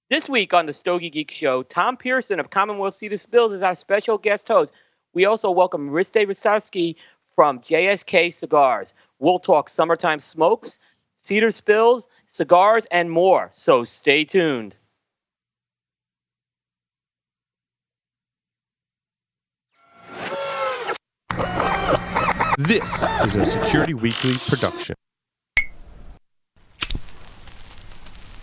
This week on the Stogie Geeks show, Tom Pearson of Commonwealth Cedar Spills is our special guest host. We also welcome Riste Ristevski from JSK Cigars. We'll talk summertime smokes, cedar spills, cigars, and more. So stay tuned. This is a Security Weekly production.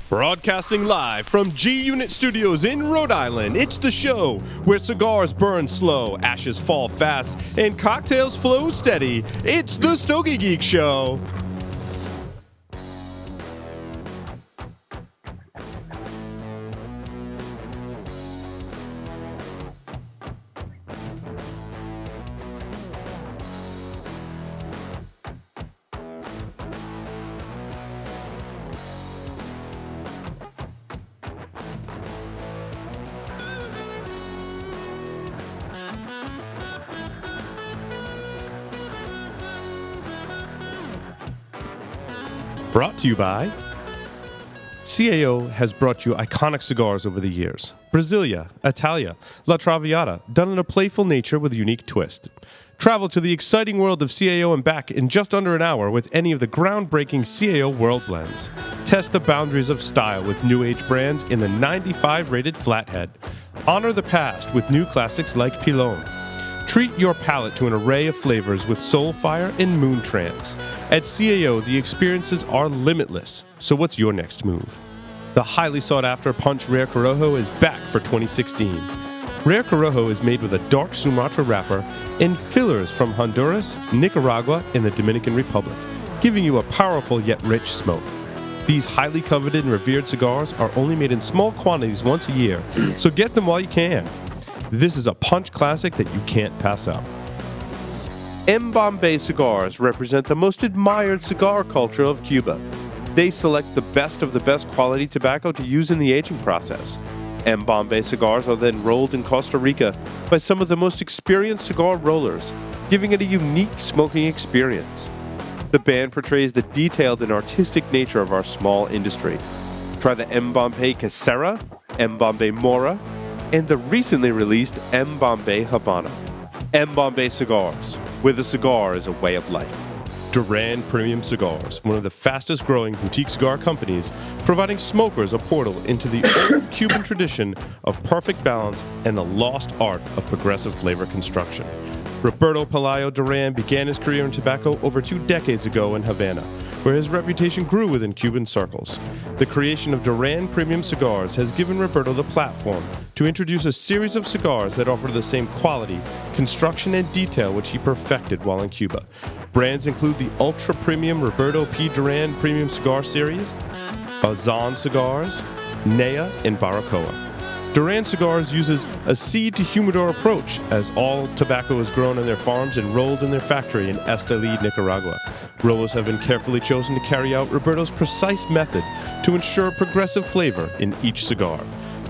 Broadcasting live from G Unit Studios in Rhode Island, it's the show where cigars burn slow, ashes fall fast, and cocktails flow steady. It's the Stogie Geeks Show. Brought to you by CAO has brought you iconic cigars over the years. Brasilia, Italia, La Traviata, done in a playful nature with a unique twist. Travel to the exciting world of CAO and back in just under an hour with any of the groundbreaking CAO World Blends. Test the boundaries of style with new age brands in the 95 rated Flathead. Honor the past with new classics like Pilon. Treat your palate to an array of flavors with Soulfire and Moon Trance. At CAO, the experiences are limitless. So what's your next move? The highly sought-after Punch Rare Corojo is back for 2016. Rare Corojo is made with a dark Sumatra wrapper and fillers from Honduras, Nicaragua, and the Dominican Republic, giving you a powerful yet rich smoke. These highly coveted and revered cigars are only made in small quantities once a year, so get them while you can. This is a punch classic that you can't pass up. M. Bombay cigars represent the most admired cigar culture of Cuba. They select the best quality tobacco to use in the aging process. M. Bombay cigars are then rolled in Costa Rica by some of the most experienced cigar rollers, giving it a unique smoking experience. The band portrays the detailed and artistic nature of our small industry. Try the M. Bombay Casera, M. Bombay Mora, and the recently released M. Bombay Habana. M. Bombay Cigars, where the cigar is a way of life. Duran Premium Cigars, one of the fastest growing boutique cigar companies, providing smokers a portal into the old Cuban tradition of perfect balance and the lost art of progressive flavor construction. Roberto Pelayo Duran began his career in tobacco over 2 decades ago in Havana, where his reputation grew within Cuban circles. The creation of Duran Premium Cigars has given Roberto the platform to introduce a series of cigars that offer the same quality, construction, and detail which he perfected while in Cuba. Brands include the ultra-premium Roberto P. Duran Premium Cigar Series, Azan Cigars, Nea, and Baracoa. Duran Cigars uses a seed-to-humidor approach, as all tobacco is grown on their farms and rolled in their factory in Esteli, Nicaragua. Rollers have been carefully chosen to carry out Roberto's precise method to ensure progressive flavor in each cigar.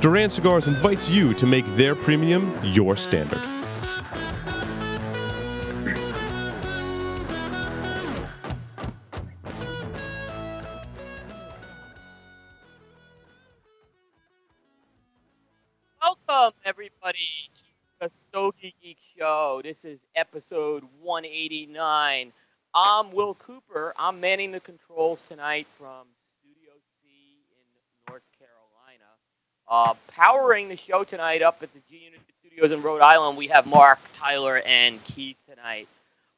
Duran Cigars invites you to make their premium your standard. Welcome, everybody, to the Stogie Geek show. This is episode 189. I'm Will Cooper. I'm manning the controls tonight from Studio C in North Carolina. Powering the show tonight up at the G Unit Studios in Rhode Island, we have Mark, Tyler, and Keith tonight.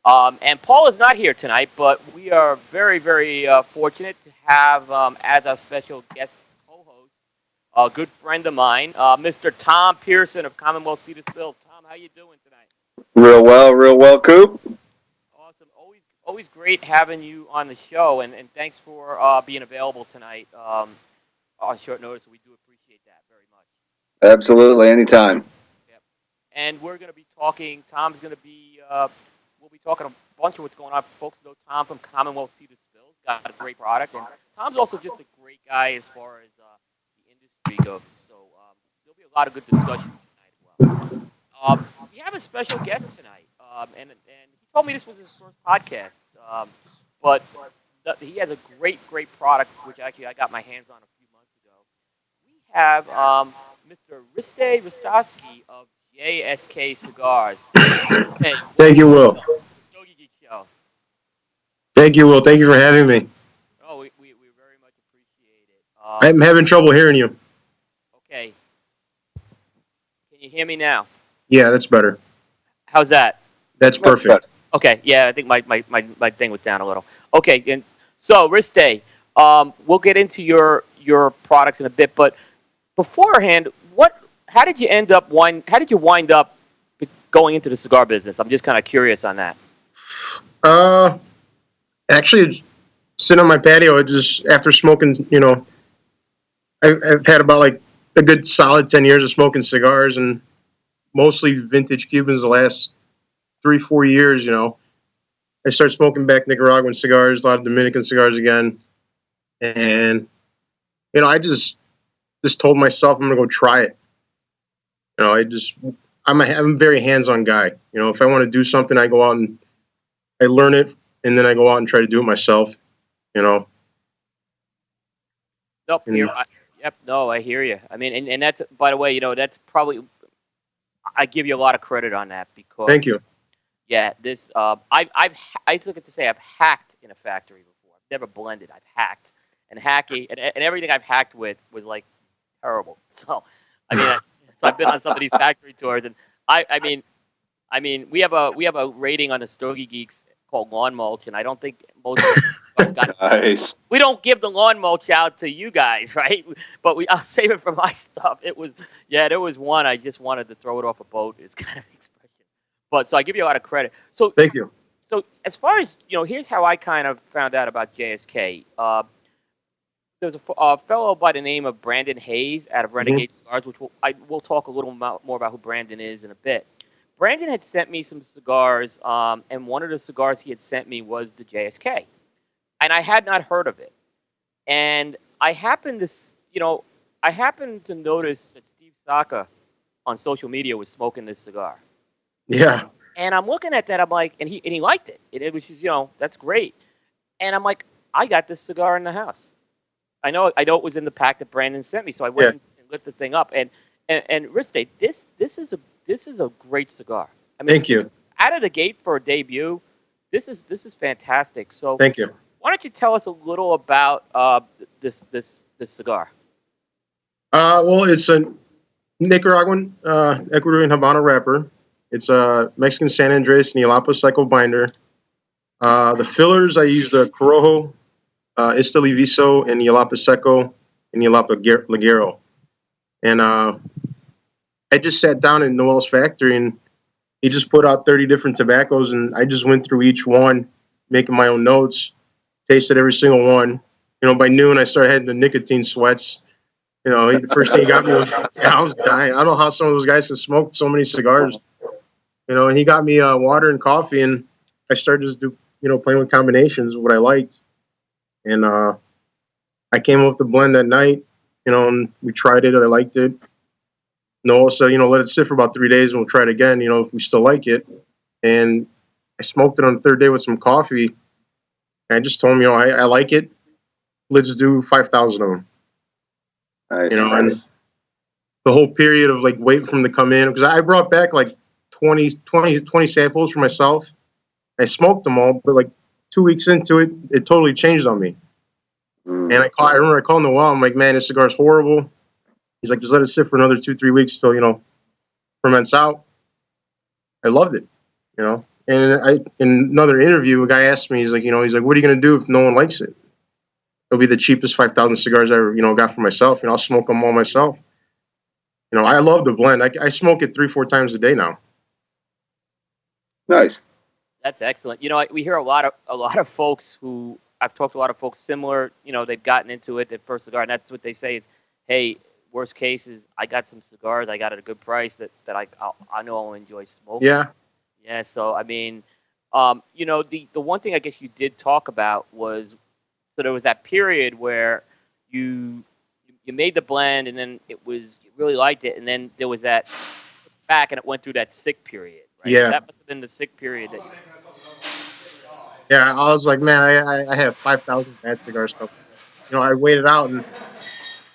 And Paul is not here tonight, but we are very, very fortunate to have as our special guest co-host a good friend of mine, Mr. Tom Pearson of Commonwealth Cedar Spills. Tom, how you doing tonight? Real well, Coop. Awesome. Always great having you on the show, and thanks for being available tonight on short notice. We do appreciate that very much. Absolutely, anytime. Yep. And we're going to be talking. Tom's going to be. We'll be talking a bunch of what's going on. Folks know Tom from Commonwealth Cedar Spills. Got a great product, and Tom's also just a great guy as far as the industry goes. So there'll be a lot of good discussions tonight as well. We have a special guest tonight, and he told me this was his first podcast, but he has a great product, which actually I got my hands on a few months ago. We have Mr. Riste Ristevski of JSK Cigars. Riste, Thank you, welcome Will. to the Stogie Geeks show. Thank you, Will. Thank you for having me. Oh, we very much appreciate it. I'm having trouble hearing you. Okay, can you hear me now? Yeah, that's better. How's that? That's Much better. perfect. Okay, yeah, I think my thing was down a little. Okay, and so Riste, we'll get into your products in a bit, but beforehand, what? How did you end up How did you wind up going into the cigar business? I'm just kind of curious on that. Uh, Actually, sitting on my patio, just after smoking, I've had about like a good solid 10 years of smoking cigars and mostly vintage Cubans the last 3, 4 years. I started smoking back Nicaraguan cigars, a lot of Dominican cigars again. And, I just told myself I'm going to go try it. You know, I just, I'm a very hands on guy. If I want to do something, I go out and I learn it and then I go out and try to do it myself, you know. Nope. And Yep. No, I hear you. I mean, and that's by the way, that's probably I give you a lot of credit on that because thank you. yeah, this I took it to say I've hacked in a factory before. I've never blended. I've hacked and hacking and everything I've hacked with was like terrible. So, I mean, so I've been on some of these factory tours and I mean, we have a rating on the Stogie Geeks called lawn mulch, and I don't think most of us got. Nice. We don't give the lawn mulch out to you guys, right? But I'll save it for my stuff. There was one I just wanted to throw it off a boat. It's kind of expression, but so I give you a lot of credit. So Thank you. so as far as here's how I kind of found out about JSK. There's a fellow by the name of Brandon Hayes out of Hmm. Renegade Cigars, which we'll talk a little more about who Brandon is in a bit. Brandon had sent me some cigars, and one of the cigars he had sent me was the JSK, and I had not heard of it. And I happened to notice that Steve Saka on social media was smoking this cigar, Yeah. and I'm looking at that. I'm like, and he liked it, and it was just that's great. And I'm like, I got this cigar in the house. I know it was in the pack that Brandon sent me, so I went Yeah. and lit the thing up. And Riste, this is a great cigar. I mean, Thank you. out of the gate for a debut, this is fantastic. So Thank you. why don't you tell us a little about this cigar? Well, it's a Nicaraguan, Ecuadorian Habano wrapper. It's a Mexican San Andres Nialapa Cycle binder. The fillers, I use the Corojo, Esteli Viso, and Nialapa Seco, and Nialapa Ligero. And I just sat down in Noel's factory and he just put out 30 different tobaccos, and I just went through each one, making my own notes, tasted every single one. By noon, I started having the nicotine sweats. The first thing he got me was, I was dying. I don't know how some of those guys can smoke so many cigars. And he got me water and coffee, and I started just playing with combinations of what I liked. And I came up with the blend that night, and we tried it. I liked it. Noel said, let it sit for about 3 days and we'll try it again, if we still like it. And I smoked it on the third day with some coffee. And I just told him, I like it. Let's do 5,000 of them. Nice. And the whole period of like waiting for them to come in, because I brought back like 20 samples for myself. I smoked them all, but like 2 weeks into it, it totally changed on me. Mm. And I remember I called Noel. I'm like, man, this cigar's horrible. He's like, just let it sit for another 2, 3 weeks till ferments out. I loved it, And in another interview, a guy asked me, he's like, what are you gonna do if no one likes it? It'll be the cheapest 5,000 cigars I ever, got for myself. I'll smoke them all myself. I love the blend. I smoke it 3, 4 times a day now. Nice. That's excellent. We hear a lot of folks who I've talked to a lot of folks similar. They've gotten into it, their first cigar, and that's what they say is, hey, worst case is I got some cigars, I got it at a good price that I know I'll enjoy smoking. Yeah, Yeah. So I mean, the one thing I guess you did talk about was so there was that period where you you made the blend and then you really liked it, and then there was that back and it went through that sick period, right? So yeah, that must have been the sick period that you. yeah. I was like, man, I have 5,000 bad cigars coming. I waited out, and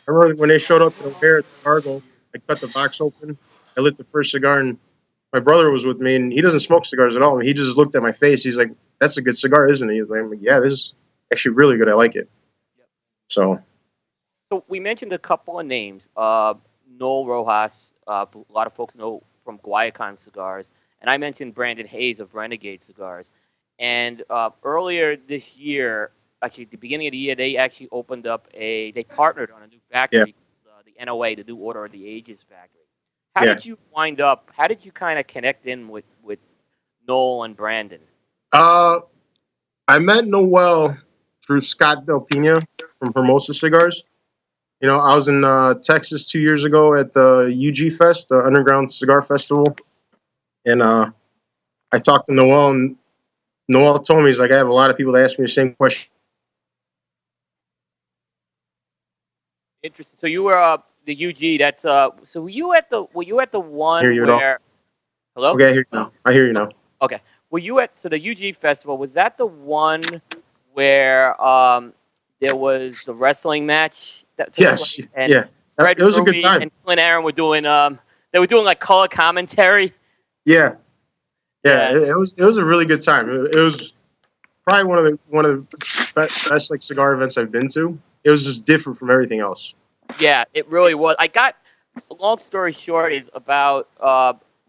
I remember when they showed up to the fair at the Cargo, I cut the box open, I lit the first cigar, and my brother was with me, and he doesn't smoke cigars at all. And he just looked at my face. He's like, "That's a good cigar, isn't it?" He's like, I'm like, "Yeah, this is actually really good. I like it." So So we mentioned a couple of names. Noel Rojas, a lot of folks know from Guayacán Cigars, and I mentioned Brandon Hayes of Renegade Cigars. And earlier this year, actually at the beginning of the year, they actually opened up they partnered on a new yeah, factory, the NOA, the New Order of the Ages factory. How yeah. did you wind up? How did you kind of connect in with Noel and Brandon? Uh, I met Noel through Scott Del Pina from Hermosa Cigars. I was in Texas 2 years ago at the UG Fest, the Underground Cigar Festival, and I talked to Noel, and Noel told me, he's like, I have a lot of people that ask me the same question. Interesting. So you were the UG. That's So were you at the I hear one you at all? where? Hello. Okay, I hear you now. I hear you now. Okay. Were you at the UG festival? Was that the one where there was the wrestling match that took Yes, place and yeah. Fred It was a good Rui time. and Clint Aaron were doing they were doing like color commentary? Yeah, yeah. Yeah. It was a really good time. It was probably one of the best like cigar events I've been to. It was just different from everything else. Yeah, it really was. I got, long story short, is about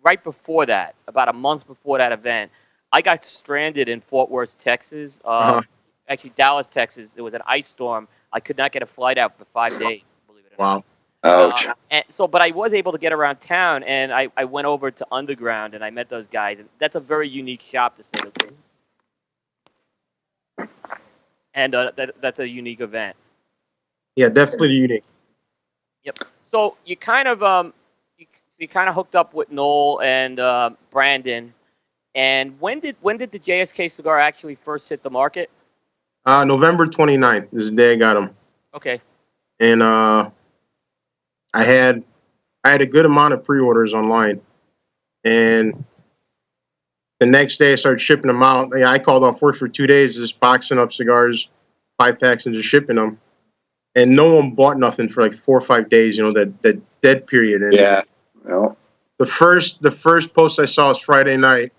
right before that, about a month before that event, I got stranded in Fort Worth, Texas. Uh huh. Actually, Dallas, Texas. It was an ice storm. I could not get a flight out for 5 days, believe it or not. Wow. Ouch. And so, but I was able to get around town, and I went over to Underground, and I met those guys, and that's a very unique shop to say the least. And that's a unique event. Yeah, definitely unique. Yep. So you kind of hooked up with Noel and Brandon. And when did the JSK cigar actually first hit the market? November 29th is the day I got them, Okay. and I had I had a good amount of pre-orders online, and the next day I started shipping them out. Yeah, I called off work for 2 days, just boxing up cigars, 5 packs, and just shipping them. And no one bought nothing for like 4 or 5 days. That dead period. And Yeah. Well, the first post I saw was Friday night,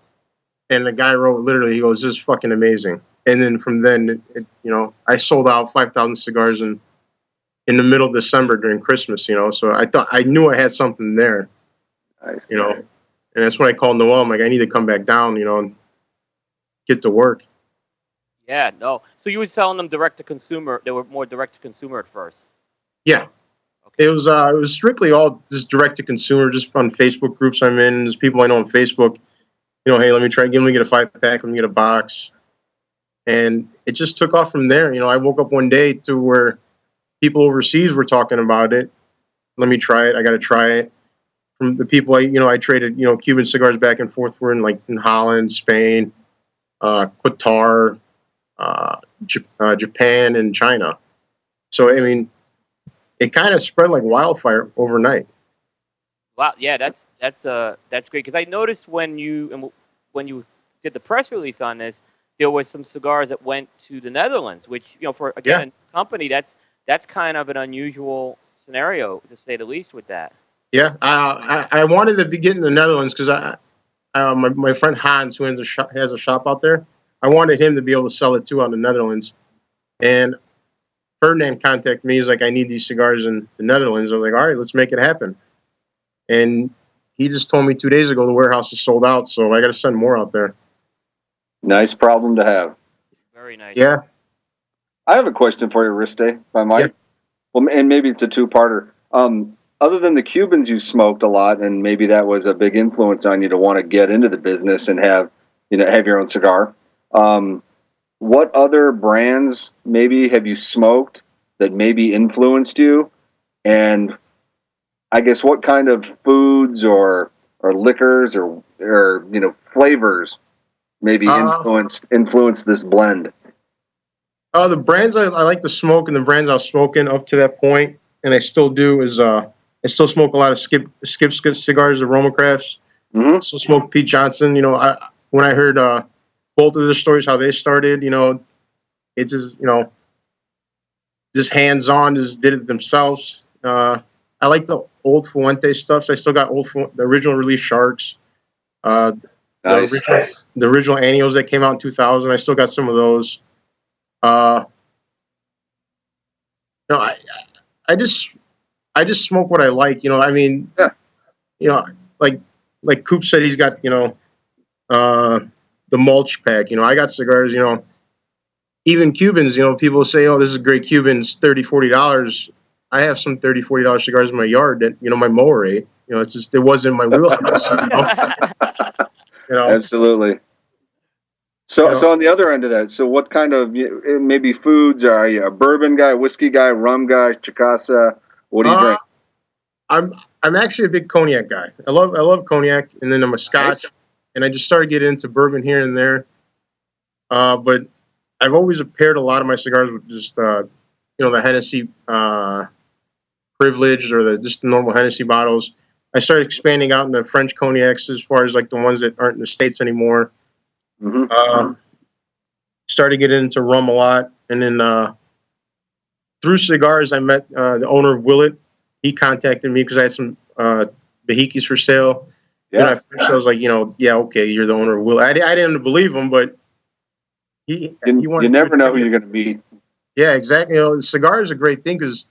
and the guy wrote literally, he goes, "This is fucking amazing." And then from then, I sold out 5,000 cigars in the middle of December during Christmas. So I knew I had something there. nice. And that's when I called Noel. I'm like, I need to come back down, and get to work. Yeah. No. So you were selling them direct to consumer. They were more direct to consumer at first. Yeah, Okay. it was strictly all just direct to consumer, just on Facebook groups I'm in. There's people I know on Facebook. Hey, let me get a 5 pack, let me get a box, and it just took off from there. I woke up one day to where people overseas were talking about it. Let me try it. I got to try it. From the people I traded, Cuban cigars back and forth were in Holland, Spain, Qatar, Japan, and China. So I mean, it kind of spread like wildfire overnight. Wow. Yeah. That's great because I noticed when you did the press release on this, there was some cigars that went to the Netherlands, which for again Yeah, a new company, that's kind of an unusual scenario to say the least with that. yeah. I wanted to begin in the Netherlands because my friend Hans, who has a shop out there, I wanted him to be able to sell it too out in the Netherlands. And Ferdinand contacted me. He's like, I need these cigars in the Netherlands. I was like, all right, let's make it happen. And he just told me 2 days ago the warehouse is sold out, so I got to send more out there. Nice problem to have. Very nice. Yeah, I have a question for you, Riste, if I yeah. might. Well, and maybe it's a two-parter. Other than the Cubans you smoked a lot, and maybe that was a big influence on you to want to get into the business and have your own cigar. What other brands maybe have you smoked that maybe influenced you? And I guess what kind of foods or liquors or flavors maybe Uh, influenced this blend? the brands I like to smoke, and the brands I was smoking up to that point, and I still do, is I still smoke a lot of skip cigars, Aroma Crafts. Mm-hmm. Still smoke Pete Johnson. When I heard both of their stories, how they started, it just hands on, just did it themselves. I like the old Fuente stuff. So I still got the original release Sharks, uh, Nice. the original annuals that came out in 2000. I still got some of those. Uh, no, I just I just smoke what I like. I mean, Yeah. you know, like Coop said, he's got uh, the mulch pack. I got cigars. Even Cubans. People say, "Oh, this is great Cubans, $30-$40." I have some $30-$40 cigars in my yard that my mower ate. It's just it wasn't my wheelhouse. Absolutely. You So, know, on the other end of that, so what kind of maybe foods are you? A bourbon guy, whiskey guy, rum guy, chicasa? What do you uh, drink? I'm actually a big cognac guy. I love cognac, and then I'm a Scotch, Nice. and I just started getting into bourbon here and there. But I've always paired a lot of my cigars with just the Hennessy Privilege or just the normal Hennessy bottles. I started expanding out into French cognacs as far as like the ones that aren't in the States anymore. Hmm. Started getting into rum a lot, and then through cigars, I met the owner of Willet. He contacted me because I had some Behikis for sale. Yeah. At first I was like, yeah, okay, you're the owner of Willet. I didn't believe him, but he You wanted to never know give who me. you're going to meet. Yeah, exactly. The cigar is a great thing because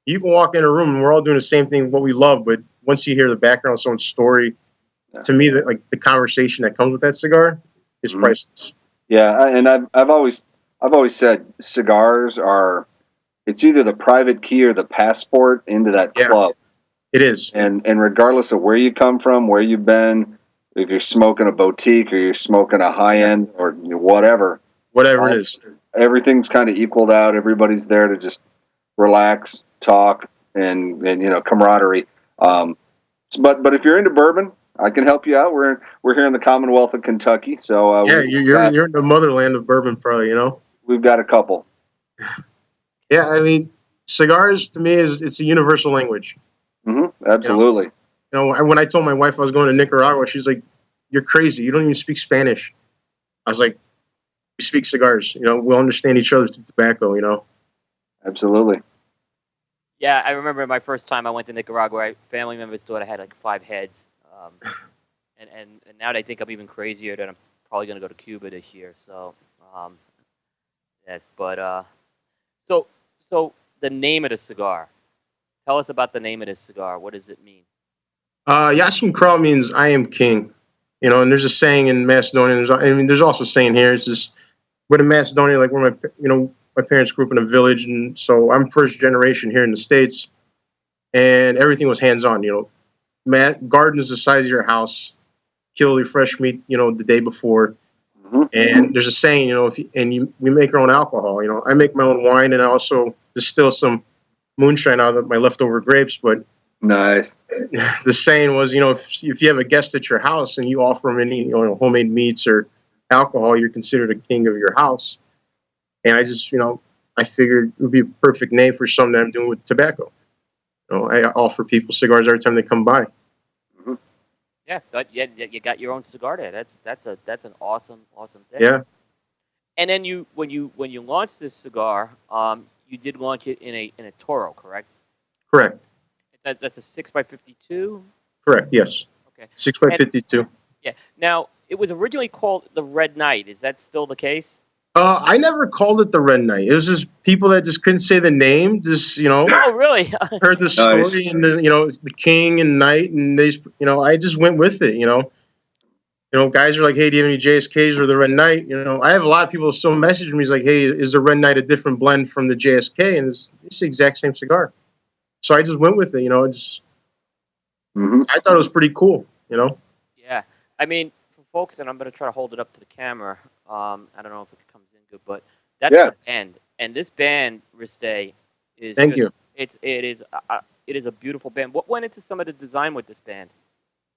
you can walk in a room and we're all doing the same thing, what we love. But once you hear the background of someone's story, Yeah. to me, that like the conversation that comes with that cigar is Mhm. priceless. Yeah, and I've always said cigars are, it's either the private key or the passport into that Yeah, club. it is. And regardless of where you come from, where you've been, if you're smoking a boutique or you're smoking a high end or whatever, Whatever it is. everything's kind of equaled out. Everybody's there to just relax, talk, and camaraderie. But if you're into bourbon, I can help you out. We're here in the Commonwealth of Kentucky, so Yeah, you're in the motherland of bourbon, probably. we've got a couple. Yeah, I mean, cigars to me it's a universal language. Hmm. You know, Absolutely. when I told my wife I was going to Nicaragua, she's like, "You're crazy. You don't even speak Spanish." I was like, "We speak cigars. We'll understand each other through tobacco. Absolutely. Yeah, I remember my first time I went to Nicaragua. Family members thought I had like 5 heads, and now they think I'm even crazier. That I'm probably going to go to Cuba this year. So, um, yes, but so so the name of the cigar. Tell us about the name of this cigar. What does it mean? Jas Sum Kral means I am king. And there's a saying in Macedonian. There's also a saying here. It's just, but in Macedonia, like where my parents grew up in a village, and so I'm first generation here in the States, and everything was hands on. Gardens the size of your house, kill your fresh meat, the day before. Hmm. And there's a saying, we make our own alcohol. I make my own wine, and I also distill some moonshine out of my leftover grapes. But Nice. the saying was, if you have a guest at your house and you offer them any, homemade meats or alcohol, you're considered a king of your house. And I just, I figured it would be a perfect name for something that I'm doing with tobacco. I offer people cigars every time they come by. Hmm. Yeah, but yeah, you got your own cigar there. That's an awesome thing. Yeah, And then when you launched this cigar, you did launch it in a Toro, correct? correct. That's a 6x52. Correct. Yes. Okay. 6x52. Yeah. Now, it was originally called the Red Knight. Is that still the case? I never called it the Red Knight. It was just people that just couldn't say the name. Just Oh, really? heard the Nice. story and the king and knight, and they just, I just went with it. Guys are like, "Hey, do you have any JSKs or the Red Knight?" I have a lot of people still message me. He's like, "Hey, is the Red Knight a different blend from the JSK?" And it's the exact same cigar. So I just went with it. Hmm. I thought it was pretty cool. Yeah. I mean, for folks, and I'm going to try to hold it up to the camera. I don't know if it comes in good, but that's Yeah. the band. And this band, Riste, is Thank just you. it is a beautiful band. What went into some of the design with this band?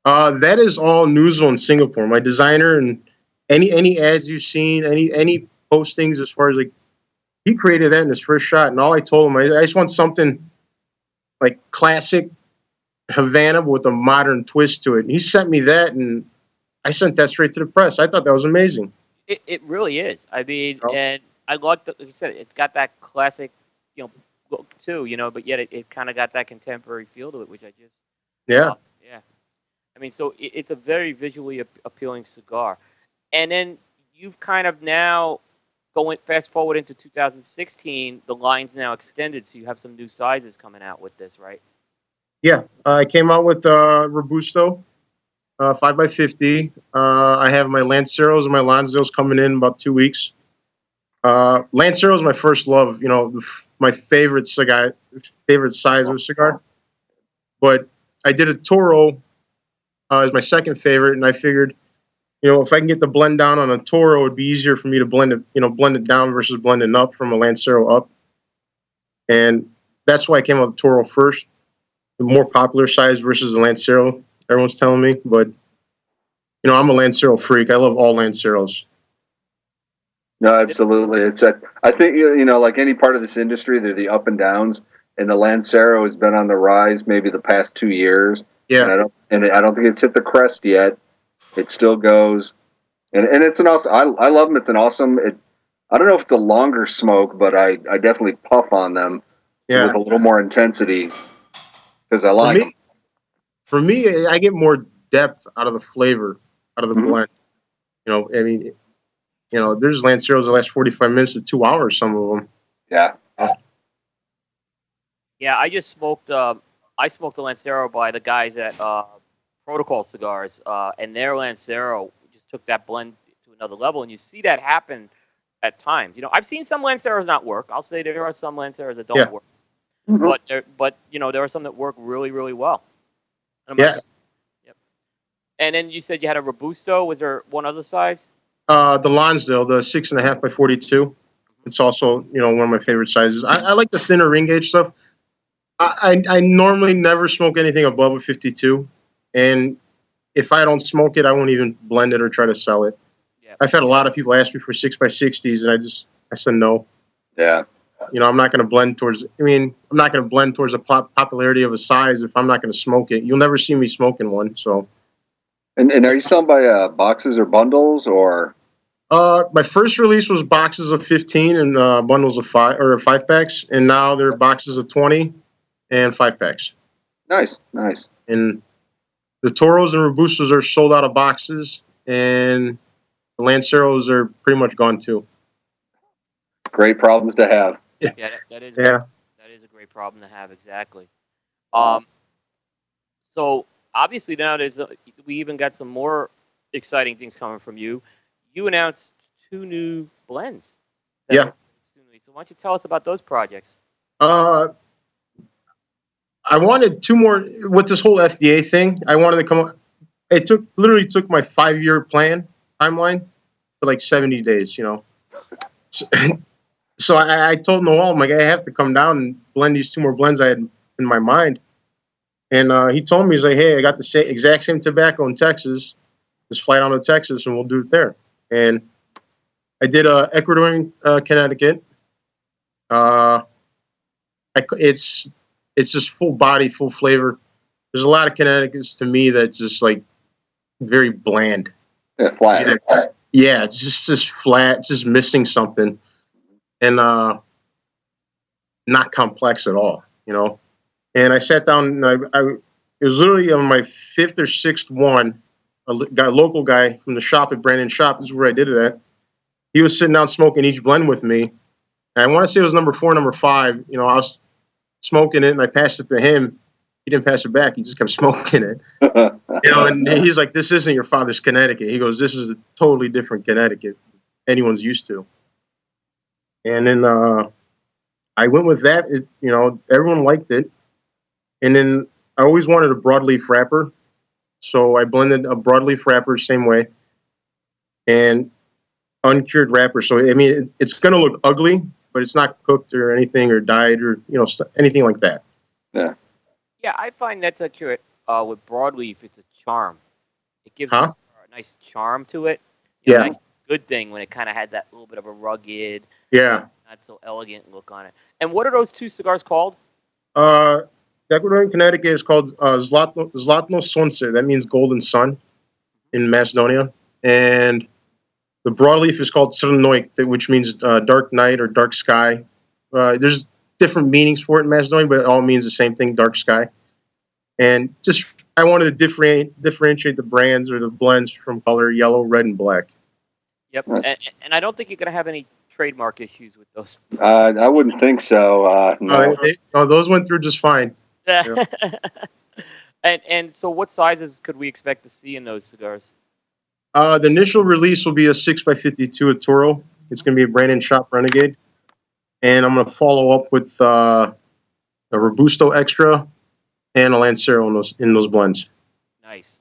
That is all Newsel in Singapore. My designer and any ads you've seen, any postings as far as like he created that in his first shot. And all I told him, I just want something like classic Havana with a modern twist to it. And he sent me that, and I sent that straight to the press. I thought that was amazing. It really is. I mean, You know? and I like like you said, it's got that classic, you know, look too, but yet it kind of got that contemporary feel to it, which I just Yeah. yeah. I mean, so it's a very visually appealing cigar, and then you've kind of now going fast forward into 2016, the line's now extended, so you have some new sizes coming out with this, right? Yeah. I came out with Robusto 5x50. I have my Lanceros and my Lanzos coming in about 2 weeks. Lancero is my first love. My favorite cigar, favorite size of a cigar. But I did a Toro as my second favorite, and I figured, if I can get the blend down on a Toro, it'd be easier for me to blend it down versus blending up from a Lancero up. And that's why I came out with Toro first, the more popular size versus the Lancero. Everyone's telling me, but I'm a Lancero freak. I love all Lanceros. No, absolutely. I think like any part of this industry, they're the up and downs, and the Lancero has been on the rise maybe the past 2 years, and Yeah, I don't think it's hit the crest yet. It still goes, and it's an awesome. I love them. It's an awesome. I don't know if it's a longer smoke, but I definitely puff on them with yeah. a little more intensity because I For like them. me, for me, I get more depth out of the flavor, out of the Mhm. blend. I mean, there's Lanceros that last 45 minutes to 2 hours. Some of them. Yeah. Yeah, I smoked the Lancero by the guys at Protocol Cigars, and their Lancero just took that blend to another level, and you see that happen at times. I've seen some Lanceros not work. I'll say there are some Lanceros that don't Yeah, work, Mhm. but there are some that work really, really well. And I'm yeah. like, yep. And then you said you had a Robusto. Was there one other size? The Lonsdale, the 6.5x42. It's also one of my favorite sizes. I like the thinner ring gauge stuff. I normally never smoke anything above a 52, and if I don't smoke it, I won't even blend it or try to sell it. Yeah. I've had a lot of people ask me for 6x60s, and I said no. Yeah. I'm not going to blend towards. I'm not going to blend towards the popularity of a size if I'm not going to smoke it. You'll never see me smoking one. So, And are you selling by boxes or bundles or? my first release was boxes of 15 and bundles of 5 packs, and now they're boxes of 20 and 5 packs. Nice, nice. And the Toros and Robustos are sold out of boxes, and the Lanceros are pretty much gone too. Great problems to have. Yeah, that is Yeah. that is a great problem to have. Exactly. Um, so obviously now we even got some more exciting things coming from you. You announced two new blends. That Yeah. are soon. So why don't you tell us about those projects? Uh, I wanted two more with this whole FDA thing. I wanted to come up. It literally took my 5-year plan timeline to like 70 days. So, so I told Noel, I'm like, I have to come down and blend these two more blends I had in my mind. And he told me, he's like, hey, I got the exact same tobacco in Texas. Just fly down to Texas and we'll do it there. And I did Ecuadorian Connecticut. Uh, it's just full body, full flavor. There's a lot of Connecticut's to me that's just like very bland. Yeah, flat. Yeah, it's just flat, just missing something, and not complex at all. And I sat down, and it was literally on my fifth or sixth one. A local guy from the shop at Brandon's shop. This is where I did it at. He was sitting down smoking each blend with me. And I want to say it was number 4, number 5. I was smoking it, and I passed it to him. He didn't pass it back. He just kept smoking it. And he's like, "This isn't your father's Connecticut." He goes, "This is a totally different Connecticut anyone's used to." And then I went with that. Everyone liked it. And then I always wanted a broadleaf wrapper, so I blended a broadleaf wrapper same way, and uncured wrapper. So it's going to look ugly, but it's not cooked or anything or dyed or anything like that. Yeah. Yeah, I find that's accurate. With broadleaf, it's a charm. It gives Huh? a nice charm to it. Yeah. Nice good thing when it kind of had that little bit of a rugged, Yeah. not so elegant look on it. And what are those two cigars called? The Ecuadorian Connecticut is called Zlatno Sunce. That means golden sun in Macedonia. And the broadleaf is called Crnoik, which means dark night or dark sky. There's different meanings for it in Macedonia, but it all means the same thing, dark sky. And just I wanted to differentiate the brands or the blends from color yellow, red, and black. Yep. And I don't think you're going to have any trademark issues with those. I wouldn't think so. No. Those went through just fine. Yeah. And so what sizes could we expect to see in those cigars? The initial release will be a 6x52 at Toro. It's going to be a Brandon Shop Renegade. And I'm going to follow up with a Robusto Extra and a Lancero in those blends. Nice.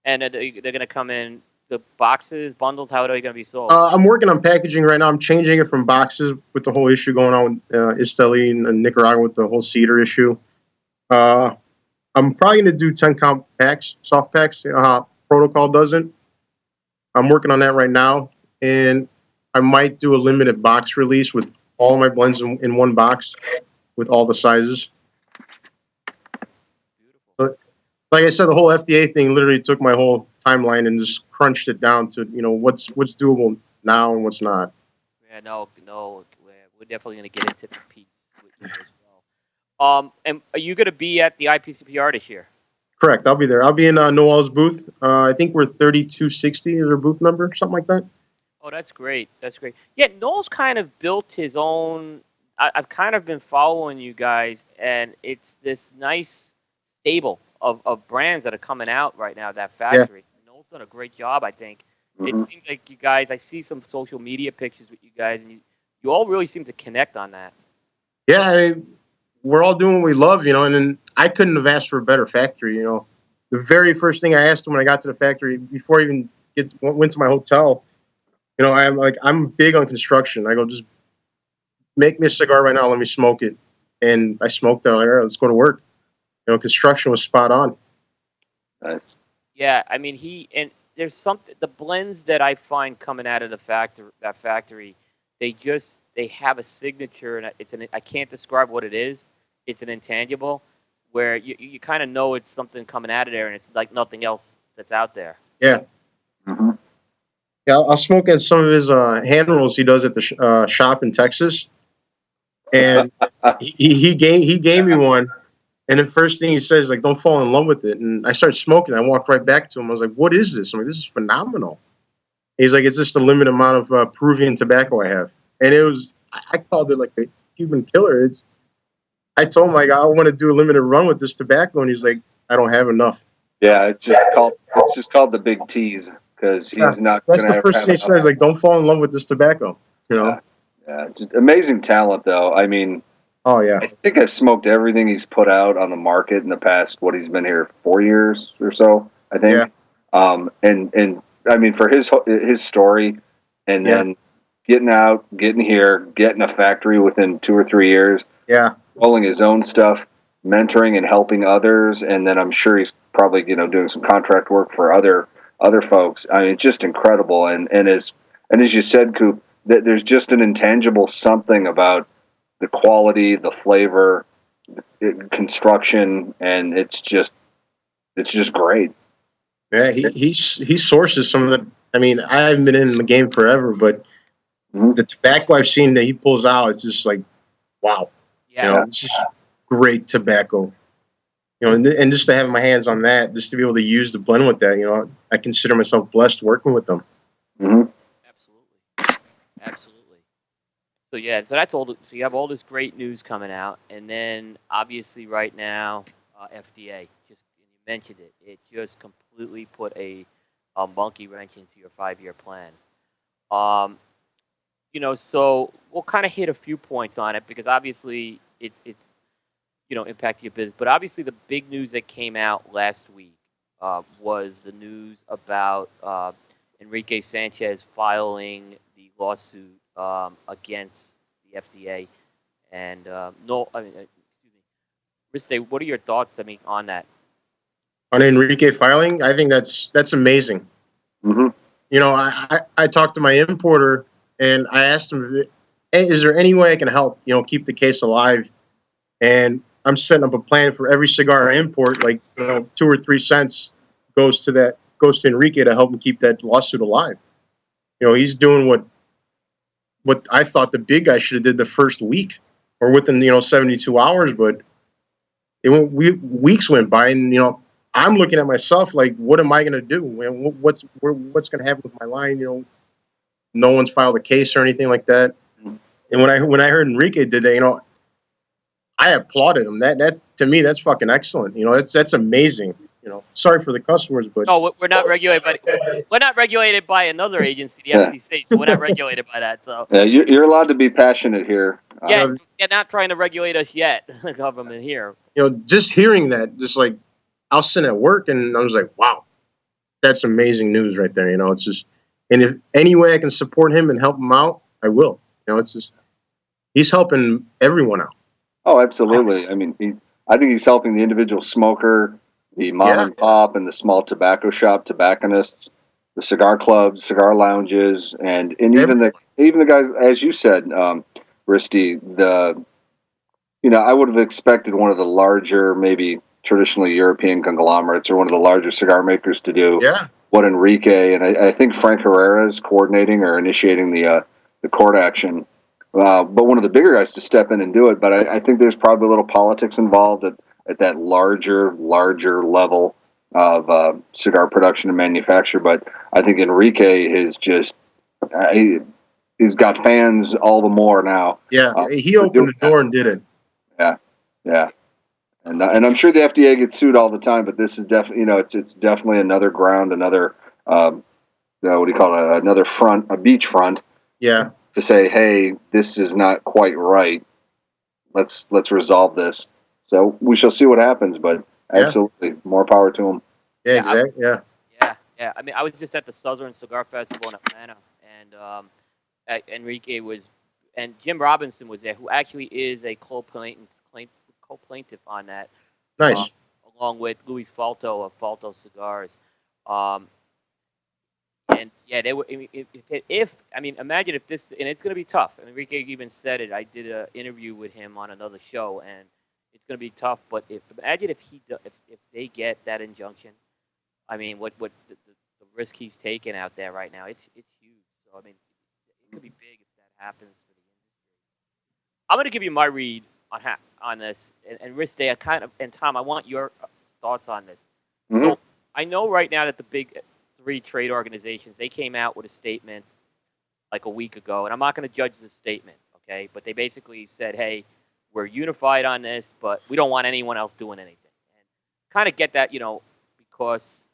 And they're going to come in the boxes, bundles? How are they going to be sold? I'm working on packaging right now. I'm changing it from boxes with the whole issue going on with Esteli and Nicaragua with the whole cedar issue. I'm probably going to do 10 count packs, soft packs. Protocol doesn't. I'm working on that right now. And I might do a limited box release with all my blends in one box with all the sizes. Beautiful. But like I said, the whole FDA thing literally took my whole timeline and just crunched it down to, what's doable now and what's not. Yeah, no. We're definitely going to get into the piece with you as well. And are you going to be at the IPCPR this year? Correct. I'll be there. I'll be in Noel's booth. I think we're 3260 is our booth number, something like that. Oh, that's great. That's great. Yeah, Noel's kind of built his own. I've kind of been following you guys, and it's this nice stable of brands that are coming out right now, that factory. Yeah. Noel's done a great job, I think. Mm-hmm. It seems like you guys, I see some social media pictures with you guys, and you all really seem to connect on that. Yeah, I mean, we're all doing what we love, and then I couldn't have asked for a better factory, The very first thing I asked him when I got to the factory, before I even went to my hotel, I'm big on construction. I go, just make me a cigar right now, let me smoke it. And I smoked it. All right, let's go to work. Construction was spot on. Nice. Yeah, I mean, there's something, the blends that I find coming out of that factory, they have a signature, and I can't describe what it is. It's an intangible where you kind of know it's something coming out of there, and it's like nothing else that's out there. Yeah. Mm-hmm. Yeah, I'll smoke at some of his hand rolls he does at the shop in Texas, and he gave me one, and the first thing he says like, "Don't fall in love with it." And I started smoking. I walked right back to him. I was like, "What is this?" I'm like, "This is phenomenal." He's like, "It's just a limited amount of Peruvian tobacco I have," and I called it like a Cuban killer. I told him like I want to do a limited run with this tobacco, and he's like, "I don't have enough." Yeah, it's just called the big tease because he's not. That's the first thing he says. Like, don't fall in love with this tobacco. Yeah, just amazing talent, though. I mean, oh yeah. I think I've smoked everything he's put out on the market in the past. What he's been here 4 years or so, I think. Yeah. And I mean, for his story, and then getting out, getting here, getting a factory within 2 or 3 years. Yeah. Rolling his own stuff, mentoring and helping others, and then I'm sure he's probably doing some contract work for other folks. I mean, it's just incredible. And as you said, Coop, that there's just an intangible something about the quality, the flavor, construction, and it's just great. Yeah, he sources some of the. I mean, I haven't been in the game forever, but the tobacco I've seen that he pulls out, it's just like, wow. Yeah. It's just great tobacco. And just to have my hands on that, just to be able to use the blend with that, I consider myself blessed working with them. Mm-hmm. Absolutely. So yeah, so that's all. So you have all this great news coming out, and then obviously right now, FDA you mentioned it. It just completely put a monkey wrench into your 5-year plan. So we'll kind of hit a few points on it because obviously it's impacting your business. But obviously the big news that came out last week was the news about Enrique Sanchez filing the lawsuit against the FDA. And Riste, what are your thoughts? On that? On Enrique filing, I think that's amazing. Mm-hmm. I talked to my importer and I asked him, hey, is there any way I can help, keep the case alive? And I'm setting up a plan for every cigar I import, like 2 or 3 cents goes to Enrique to help him keep that lawsuit alive. He's doing what I thought the big guy should have did the first week. or within 72 hours, but weeks went by, and I'm looking at myself like, what am I going to do? And what's going to happen with my line? No one's filed a case or anything like that. And when I heard Enrique did that, I applauded him. That to me, that's fucking excellent. That's amazing. Sorry for the customers, but No, we're not regulated by we're not regulated by another agency, the Yeah. FCC. So we're not regulated by that. So Yeah, you're allowed to be passionate here. yeah, they're not trying to regulate us yet. The government here. just hearing that, just like I was sitting at work and I was like, wow, that's amazing news right there. It's just, and if any way I can support him and help him out, I will. It's just he's helping everyone out. Oh, absolutely. I mean, I think he's helping the individual smoker, the mom and pop, and the small tobacco shop tobacconists, the cigar clubs, cigar lounges, and even the guys, as you said, Riste, I would have expected one of the larger, maybe traditionally European conglomerates or one of the larger cigar makers to do what Enrique, and I think Frank Herrera is coordinating or initiating the court action. But one of the bigger guys to step in and do it. But I think there's probably a little politics involved at that larger level of cigar production and manufacture. But I think Enrique is just he's got fans all the more now. Yeah, he opened the door and did it. Yeah. And I'm sure the FDA gets sued all the time, but this is definitely it's definitely another ground, another what do you call it? Another front, a beach front. Yeah. To say, hey, this is not quite right. Let's resolve this. So we shall see what happens, but absolutely, more power to him. Yeah, exactly. Yeah. I mean, I was just at the Southern Cigar Festival in Atlanta, and Enrique was, and Jim Robinson was there, who actually is a co-plaintiff on that. Nice. Along with Luis Falto of Falto Cigars. And yeah, they were. Imagine if this, and it's going to be tough. Enrique even said it. I did an interview with him on another show, and it's going to be tough. But imagine if they get that injunction. I mean, what the risk he's taking out there right now? It's huge. So I mean, it could be big if that happens for the industry. I'm going to give you my read on this, and Riste, and Tom, I want your thoughts on this. Mm-hmm. So I know right now that the big 3 trade organizations, they came out with a statement like a week ago, and I'm not going to judge this statement, okay? But they basically said, hey, we're unified on this, but we don't want anyone else doing anything. And kind of get that, because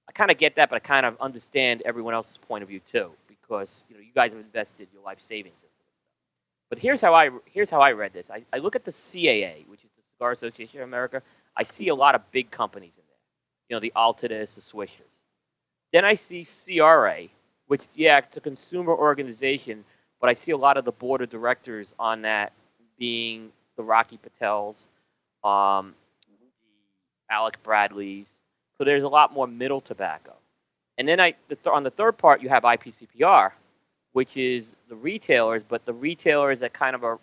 I kind of get that, but I kind of understand everyone else's point of view too, because you guys have invested your life savings into this stuff. But here's how I read this. I look at the CAA, which is the Cigar Association of America. I see a lot of big companies in there, the Altadis, the Swishers. Then I see CRA, which, it's a consumer organization, but I see a lot of the board of directors on that being the Rocky Patels, the Alec Bradleys. So there's a lot more middle tobacco. And then on the third part, you have IPCPR, which is the retailers, but the retailers that kind of are,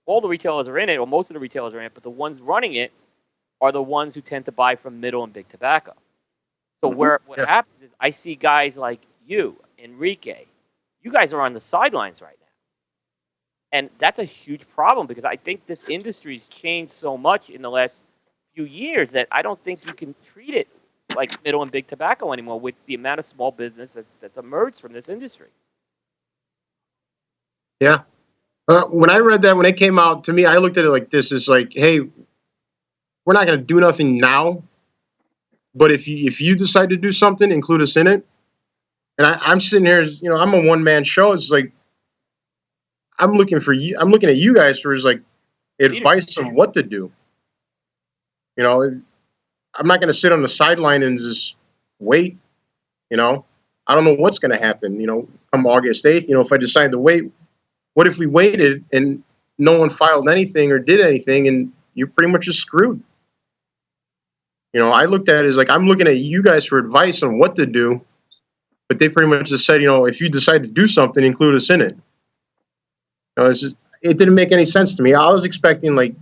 all the retailers are in it, or most of the retailers are in it, but the ones running it are the ones who tend to buy from middle and big tobacco. So what happens is I see guys like you, Enrique, you guys are on the sidelines right now. And that's a huge problem because I think this industry's changed so much in the last few years that I don't think you can treat it like middle and big tobacco anymore with the amount of small business that's emerged from this industry. Yeah. When I read that, when it came out, to me, I looked at it like this. It's like, hey, we're not going to do nothing now. But if you decide to do something, include us in it. And I'm sitting here, I'm a one-man show. It's like I'm looking at you guys for like advice on what to do. I'm not going to sit on the sideline and just wait. I don't know what's going to happen. Come August 8th. If I decide to wait, what if we waited and no one filed anything or did anything, and you're pretty much just screwed. I looked at it as like I'm looking at you guys for advice on what to do, but they pretty much just said, if you decide to do something, include us in it. It didn't make any sense to me. I was expecting like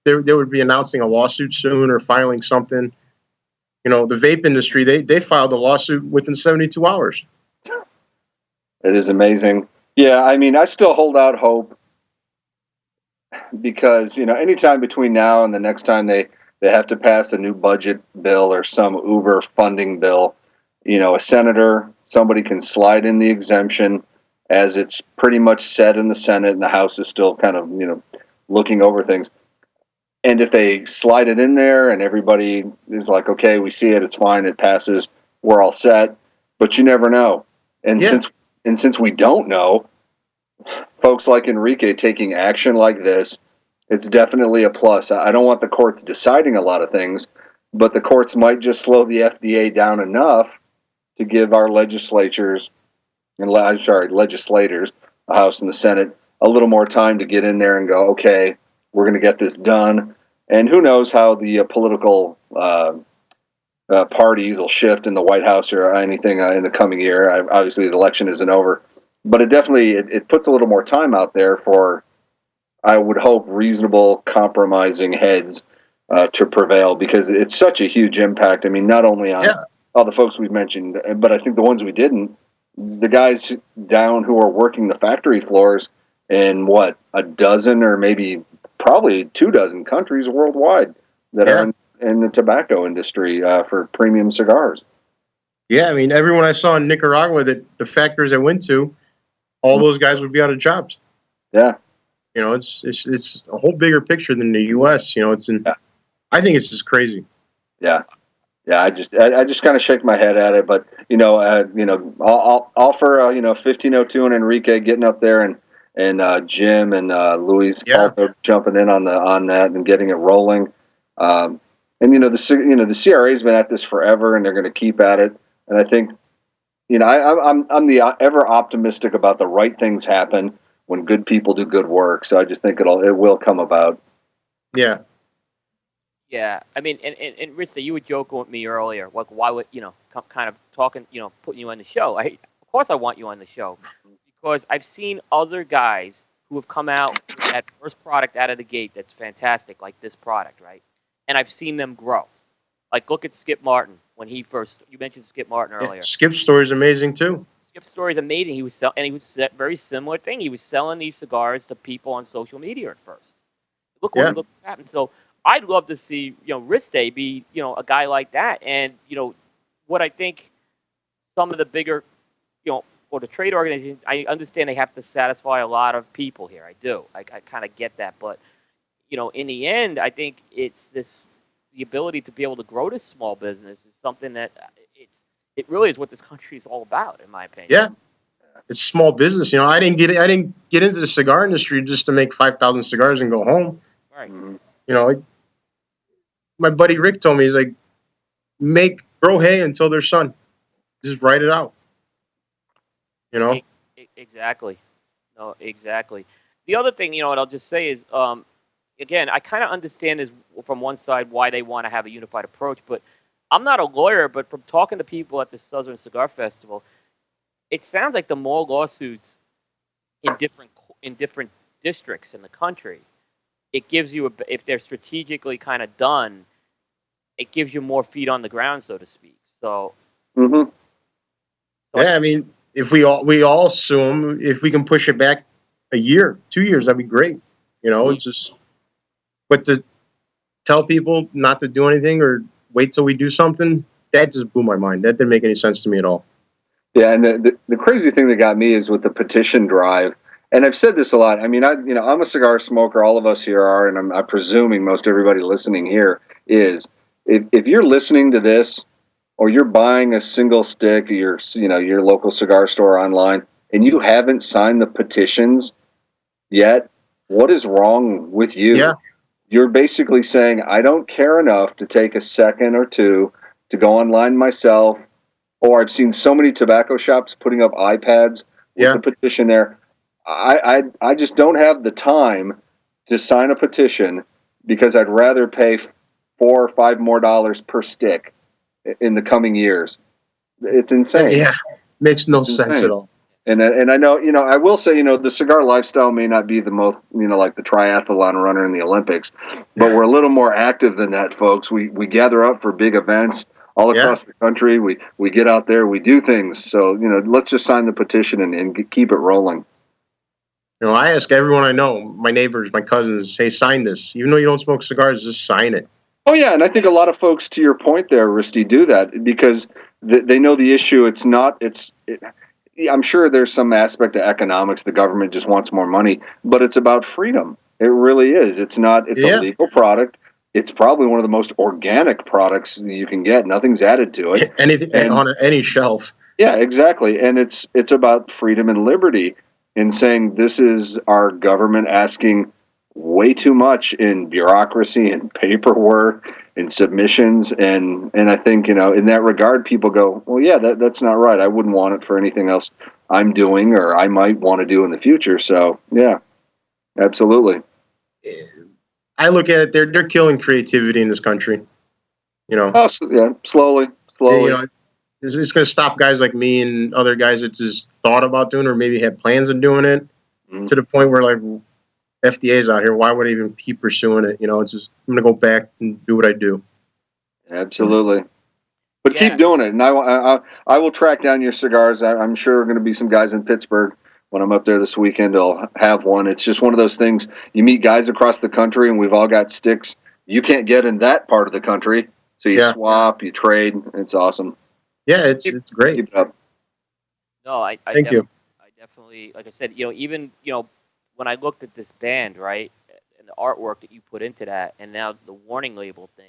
they would be announcing a lawsuit soon or filing something. The vape industry, they filed a lawsuit within 72 hours. It is amazing. Yeah, I mean, I still hold out hope. because anytime between now and the next time they have to pass a new budget bill or some Uber funding bill, a senator, somebody can slide in the exemption as it's pretty much set in the Senate and the House is still kind of looking over things. And if they slide it in there and everybody is like, okay, we see it, it's fine, it passes, we're all set. But you never know. And Yeah. since we don't know, folks like Enrique taking action like this, it's definitely a plus. I don't want the courts deciding a lot of things, but the courts might just slow the FDA down enough to give our legislators, the House and the Senate, a little more time to get in there and go, okay, we're going to get this done. And who knows how the political parties will shift in the White House or anything in the coming year. Obviously, the election isn't over, but it definitely it puts a little more time out there for, I would hope, reasonable compromising heads to prevail, because it's such a huge impact. I mean, not only on all the folks we've mentioned, but I think the ones we didn't, the guys down who are working the factory floors in a dozen or maybe probably 24 countries worldwide that are in the tobacco industry for premium cigars. Yeah, I mean, everyone I saw in Nicaragua, that the factories I went to, all those guys would be out of jobs. Yeah. It's a whole bigger picture than the U.S. I think it's just crazy. Yeah. Yeah, I just kind of shake my head at it, but I'll offer 1502 and Enrique getting up there, and Jim and Luis also jumping in on that and getting it rolling. And the CRA's been at this forever, and they're going to keep at it. And I think I'm the ever optimistic about the right things happen when good people do good work. So I just think it will come about. Yeah. Yeah, I mean, and Rista, you were joking with me earlier. Like, why would kind of talking, putting you on the show? Of course, I want you on the show because I've seen other guys who have come out with that first product out of the gate that's fantastic, like this product, right? And I've seen them grow. Like, look at Skip Martin when he first. You mentioned Skip Martin earlier. Yeah, Skip's story is amazing too. Skip's story is amazing. He was very similar thing. He was selling these cigars to people on social media at first. Look what happened. So I'd love to see, Riste be, a guy like that. And, what I think some of the bigger, or the trade organizations, I understand they have to satisfy a lot of people here. I do. I kind of get that. But, in the end, I think it's the ability to be able to grow this small business is something that it really is what this country is all about, in my opinion. Yeah. It's small business. I didn't get into the cigar industry just to make 5,000 cigars and go home. Right. My buddy Rick told me, he's like, grow hay until there's sun. Just write it out. Exactly. No, exactly. The other thing, what I'll just say is, again, I kind of understand this from one side why they want to have a unified approach, but I'm not a lawyer, but from talking to people at the Southern Cigar Festival, it sounds like the more lawsuits in different districts in the country, it gives you, if they're strategically kind of done, it gives you more feet on the ground, so to speak. So, yeah, I mean, if we all sue them, if we can push it back a year, 2 years, that'd be great. It's just, but to tell people not to do anything or wait till we do something, that just blew my mind. That didn't make any sense to me at all. Yeah, and the crazy thing that got me is with the petition drive. And I've said this a lot. I mean, I'm a cigar smoker. All of us here are, and I'm presuming most everybody listening here is. If you're listening to this, or you're buying a single stick at your local cigar store online, and you haven't signed the petitions yet, what is wrong with you? Yeah. You're basically saying, I don't care enough to take a second or two to go online myself. Or I've seen so many tobacco shops putting up iPads with the petition there. I just don't have the time to sign a petition because I'd rather pay $4 or $5 more per stick in the coming years. It's insane. Yeah, makes no sense at all. And I know, I will say, the cigar lifestyle may not be the most, like the triathlon runner in the Olympics, but we're a little more active than that, folks. We gather up for big events all across the country. We get out there, we do things. So, let's just sign the petition and keep it rolling. I ask everyone I know, my neighbors, my cousins, hey, sign this. Even though you don't smoke cigars, just sign it. Oh yeah, and I think a lot of folks, to your point there, Risty, do that because they know the issue. It's not. I'm sure there's some aspect of economics. The government just wants more money, but it's about freedom. It really is. It's not. It's a Yeah. legal product. It's probably one of the most organic products you can get. Nothing's added to it. Anything And on any shelf. yeah, exactly. And it's about freedom and liberty in saying this is our government asking way too much in bureaucracy and paperwork and submissions and I think, in that regard people go, well, yeah, that's not right. I wouldn't want it for anything else I'm doing or I might want to do in the future. So, yeah. Absolutely. I look at it, they're killing creativity in this country. Oh, yeah, slowly. It's going to stop guys like me and other guys that just thought about doing it or maybe had plans of doing it to the point where, like, FDA's out here. Why would I even keep pursuing it? It's just, I'm going to go back and do what I do. Absolutely. But keep doing it, and I will track down your cigars. I'm sure there are going to be some guys in Pittsburgh when I'm up there this weekend. I'll have one. It's just one of those things. You meet guys across the country, and we've all got sticks you can't get in that part of the country. So you swap, you trade. It's awesome. Yeah, it's great. Keep it up. No, Thank you. I definitely, like I said, even when I looked at this band, right, and the artwork that you put into that, and now the warning label thing.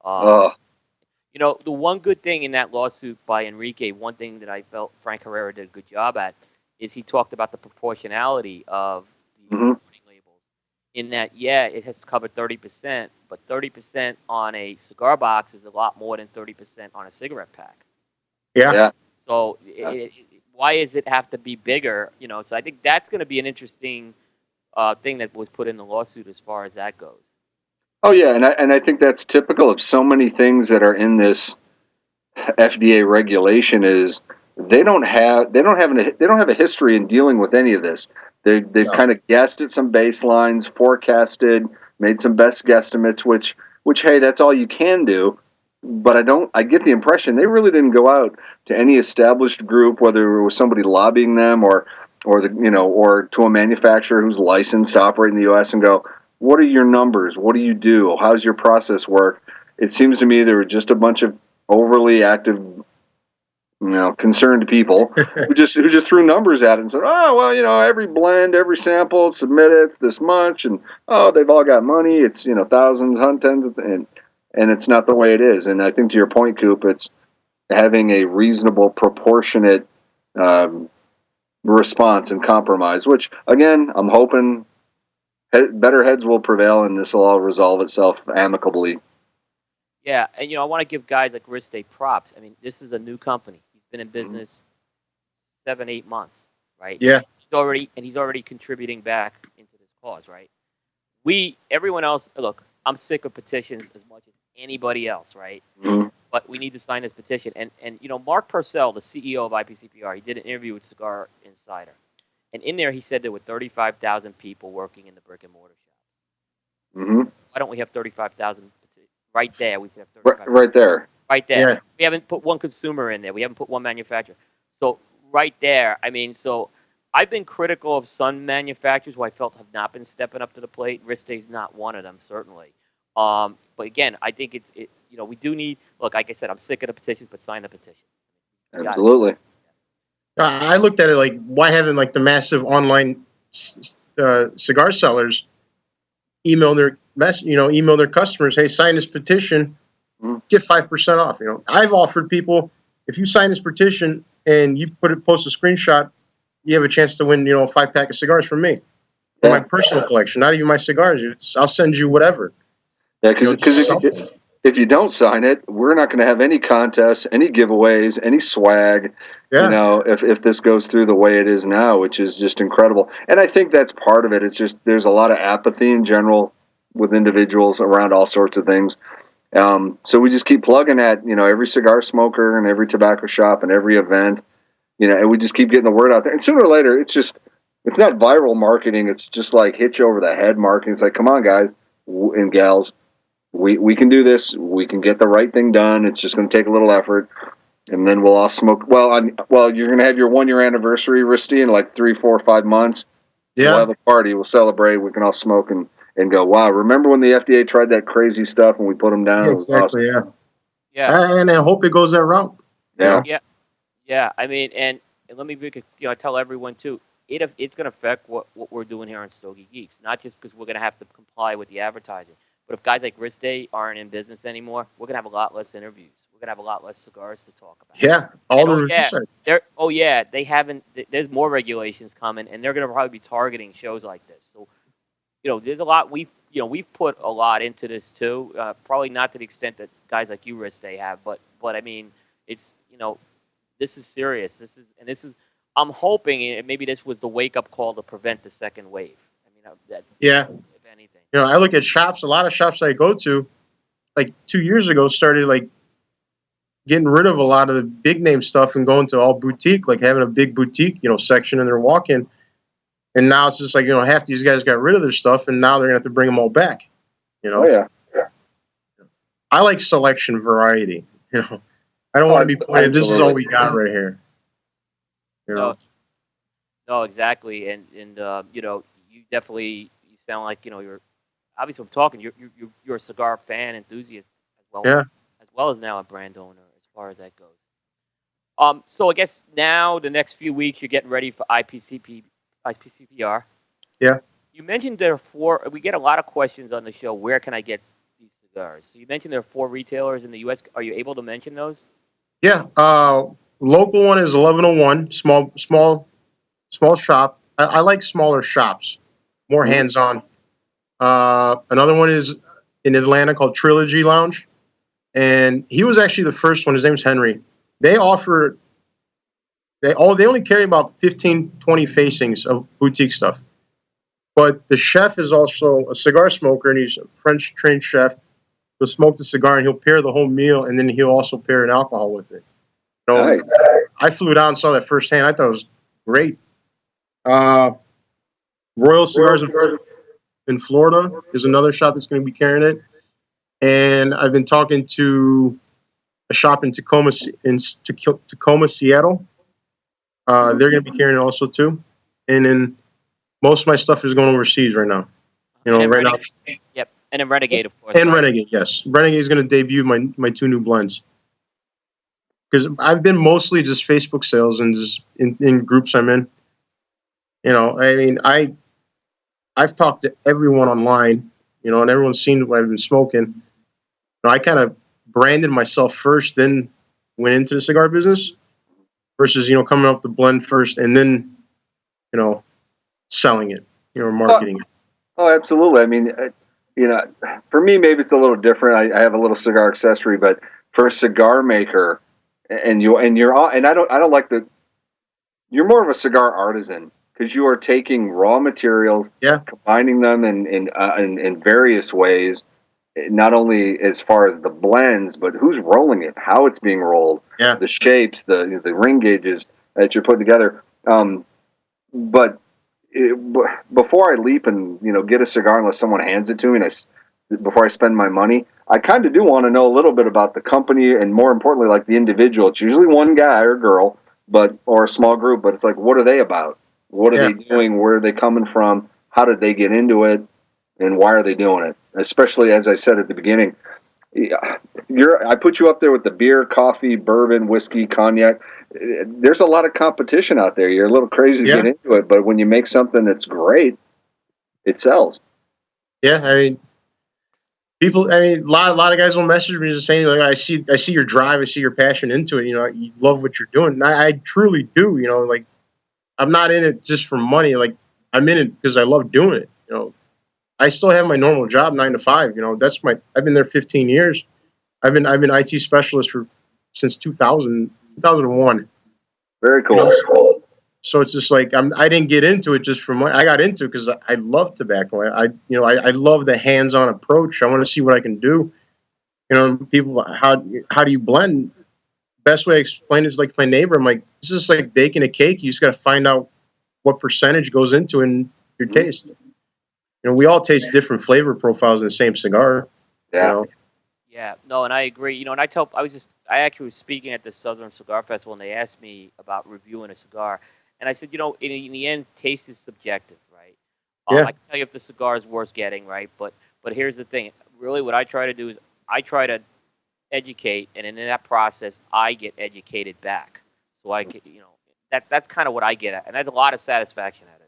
The one good thing in that lawsuit by Enrique, one thing that I felt Frank Herrera did a good job at, is he talked about the proportionality of the warning labels. In that, it has covered 30%, but 30% on a cigar box is a lot more than 30% on a cigarette pack. Yeah. So why does it have to be bigger? So I think that's going to be an interesting thing that was put in the lawsuit as far as that goes. Oh yeah, and I think that's typical of so many things that are in this FDA regulation. Is they don't have a history in dealing with any of this. They've kind of guessed at some baselines, forecasted, made some best guesstimates, which hey, that's all you can do. But I get the impression they really didn't go out to any established group, whether it was somebody lobbying them or to a manufacturer who's licensed to operate in the U.S. and go, what are your numbers? What do you do? How's your process work? It seems to me there were just a bunch of overly active, concerned people who just threw numbers at it and said, oh, well, every blend, every sample, submit it this much, and they've all got money. It's thousands, hundreds, and it's not the way it is. And I think to your point, Coop, it's having a reasonable, proportionate response and compromise. Which again, I'm hoping better heads will prevail, and this will all resolve itself amicably. Yeah, and I want to give guys like Riste props. I mean, this is a new company. He's been in business 7-8 months, right? Yeah. He's already contributing back into this cause, right? Everyone else, look, I'm sick of petitions as much as anybody else, right? Mm-hmm. But we need to sign this petition. And Mark Purcell, the CEO of IPCPR, he did an interview with Cigar Insider. And in there, he said there were 35,000 people working in the brick and mortar shop. Mm-hmm. Why don't we have 35,000 right there? We should have 35,000. Right there. Right there. Yeah. We haven't put one consumer in there. We haven't put one manufacturer. So right there, so I've been critical of some manufacturers who I felt have not been stepping up to the plate. Riste's not one of them, certainly. But again, I think we do need. Look, like I said, I'm sick of the petitions, but sign the petition. Absolutely. I looked at it like, why haven't like the massive online cigar sellers email their customers, hey, sign this petition, get 5% off. I've offered people, if you sign this petition and you post a screenshot, you have a chance to win, a 5-pack of cigars from me. For my personal collection, not even my cigars. I'll send you whatever. Yeah, because if you don't sign it, we're not going to have any contests, any giveaways, any swag. Yeah. If this goes through the way it is now, which is just incredible. And I think that's part of it. It's just there's a lot of apathy in general with individuals around all sorts of things. So we just keep plugging at every cigar smoker and every tobacco shop and every event. And we just keep getting the word out there. And sooner or later, it's not viral marketing. It's just like hit you over the head marketing. It's like, come on, guys and gals. We can do this. We can get the right thing done. It's just going to take a little effort, and then we'll all smoke. Well, you're going to have your 1-year anniversary, Riste, in like 3, 4, 5 months. We'll Yeah. have a party. We'll celebrate. We can all smoke and go, wow, remember when the FDA tried that crazy stuff and we put them down? Yeah, It was awesome. exactly. Yeah. Yeah. And I hope it goes that route. You Yeah. know? Yeah. Yeah. I mean, and let me tell everyone too. It's going to affect what we're doing here on Stogie Geeks. Not just because we're going to have to comply with the advertising, but if guys like Riste aren't in business anymore, we're going to have a lot less interviews. We're going to have a lot less cigars to talk about. Yeah. All And the review sites. they haven't. There's more regulations coming, and they're going to probably be targeting shows like this. So, there's a lot we've put a lot into this too. Probably not to the extent that guys like you, Riste, have, but I mean, it's this is serious. This is. I'm hoping maybe this was the wake up call to prevent the second wave. I mean, that's Yeah. if anything. I look at shops. A lot of shops I go to, like 2 years ago, started like getting rid of a lot of the big name stuff and going to all boutique, like having a big boutique, section in their walk-in. And now it's just like, half these guys got rid of their stuff, and now they're gonna have to bring them all back. Oh, yeah. I like selection, variety. I don't want to be pointed. This is all we got right here. No, no, exactly, and you definitely sound like you're obviously I'm talking. You're a cigar fan enthusiast Yeah. as well as now a brand owner as far as that goes. So I guess now the next few weeks you're getting ready for IPCPR. Yeah. You mentioned there are four. We get a lot of questions on the show. Where can I get these cigars? So you mentioned there are four retailers in the U.S. Are you able to mention those? Yeah. Local one is 1101, small shop. I like smaller shops, more hands-on. Another one is in Atlanta called Trilogy Lounge, and he was actually the first one. His name's Henry. They offer they only carry about 15, 20 facings of boutique stuff. But the chef is also a cigar smoker, and he's a French trained chef. He'll smoke the cigar and he'll pair the whole meal, and then he'll also pair an alcohol with it. Nice. I flew down and saw that firsthand. I thought it was great. Royal Cigars in Florida is another shop that's going to be carrying it. And I've been talking to a shop in Tacoma, Seattle. They're going to be carrying it also too. And then most of my stuff is going overseas right now. Right now. Yep, and then Renegade, of course. And Renegade, yes. Renegade is going to debut my two new blends. Because I've been mostly just Facebook sales and just in groups I'm in. I mean, I've talked to everyone online, and everyone's seen what I've been smoking. I kind of branded myself first, then went into the cigar business versus, coming up with the blend first and then, selling it, marketing it. Oh, absolutely. I mean, for me, maybe it's a little different. I have a little cigar accessory, but for a cigar maker, and I don't like you're more of a cigar artisan because you are taking raw materials, Yeah. combining them in various ways, not only as far as the blends, but who's rolling it, how it's being rolled, Yeah. the shapes, the ring gauges that you're putting together. But before I leap and get a cigar, unless someone hands it to me, before I spend my money, I kind of do want to know a little bit about the company and, more importantly, like the individual. It's usually one guy or girl, or a small group. But it's like, what are they about? What are they doing? Where are they coming from? How did they get into it? And why are they doing it? Especially, as I said at the beginning, I put you up there with the beer, coffee, bourbon, whiskey, cognac. There's a lot of competition out there. You're a little crazy to get into it, but when you make something that's great, it sells. Yeah, I mean, people. I mean, a lot of guys will message me just saying, like, I see your drive, I see your passion into it. You love what you're doing. And I truly do. Like, I'm not in it just for money. Like, I'm in it because I love doing it. I still have my normal job, 9 to 5. I've been there 15 years. I've been IT specialist since 2001. Very cool. So it's just like I didn't get into it just for money. I got into it because I love tobacco. I love the hands-on approach. I want to see what I can do. People, how do you blend? Best way I explain it is like my neighbor. I'm like, this is like baking a cake. You just got to find out what percentage goes into in your taste. We all taste different flavor profiles in the same cigar. Yeah. Yeah, no, and I agree. And I actually was speaking at the Southern Cigar Festival, and they asked me about reviewing a cigar, And I said, in the end, taste is subjective, right? Yeah. I can tell you if the cigar is worth getting, right? But here's the thing. Really, what I try to do is I try to educate, and in that process, I get educated back. So I can, that's kind of what I get at, and that's a lot of satisfaction out of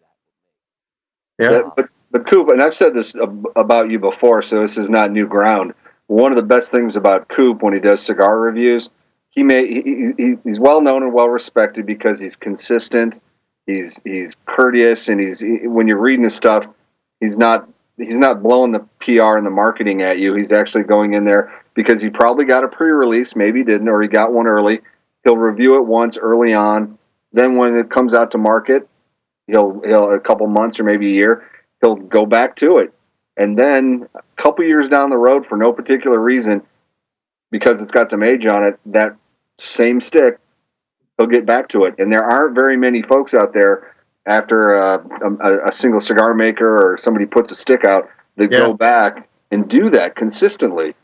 that. Yeah. But Coop, and I've said this about you before, so this is not new ground. One of the best things about Coop when he does cigar reviews, he's well known and well respected because he's consistent, he's courteous, and when you're reading his stuff, he's not blowing the PR and the marketing at you. He's actually going in there because he probably got a pre-release, maybe he didn't, or he got one early. He'll review it once early on. Then when it comes out to market, he'll a couple months or maybe a year, he'll go back to it. And then a couple years down the road, for no particular reason, because it's got some age on it, that same stick, he'll get back to it. And there aren't very many folks out there after a single cigar maker or somebody puts a stick out that go back and do that consistently.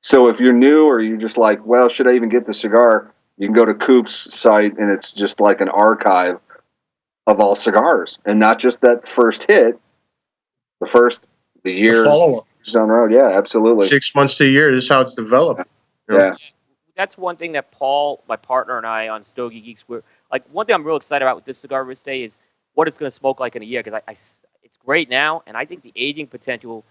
So if you're new or you're just like, well, should I even get the cigar? You can go to Coop's site, and it's just like an archive of all cigars, and not just that first hit, the years follow-up down the road. Yeah, absolutely. 6 months to a year. This is how it's developed. Yeah. That's one thing that Paul, my partner, and I on Stogie Geeks, we're like, one thing I'm real excited about with this cigar Riste is what it's going to smoke like in a year, because it's great now, and I think the aging potential,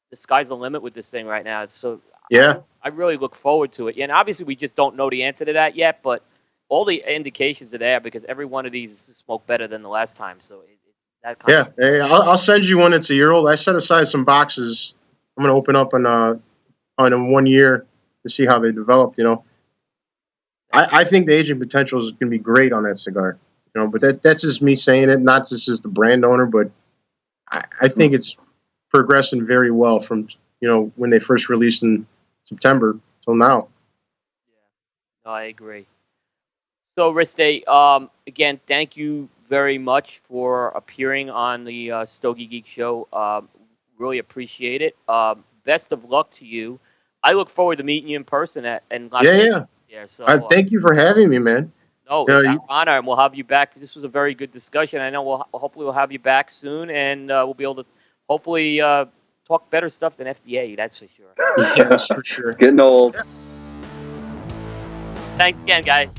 the sky's the limit with this thing right now. So Yeah. I really look forward to it. And obviously we just don't know the answer to that yet, but all the indications are there because every one of these is smoked better than the last time. So that kind of Hey, I'll send you one that's a year old. I set aside some boxes. I'm going to open up on 1 year to see how they developed. I think the aging potential is going to be great on that cigar. But that's just me saying it, not just as the brand owner, but I think it's progressing very well from when they first released in September till now. Yeah, no, I agree. So Riste, again, thank you very much for appearing on the Stogie Geek Show. Really appreciate it. Best of luck to you. I look forward to meeting you in person in Las Vegas. Yeah. Yeah. So Thank you for having me, man. no, it's our honor, and we'll have you back. This was a very good discussion. I know hopefully we'll have you back soon, and we'll be able to hopefully talk better stuff than FDA. That's for sure. Yeah, that's for sure. Getting old. Thanks again, guys.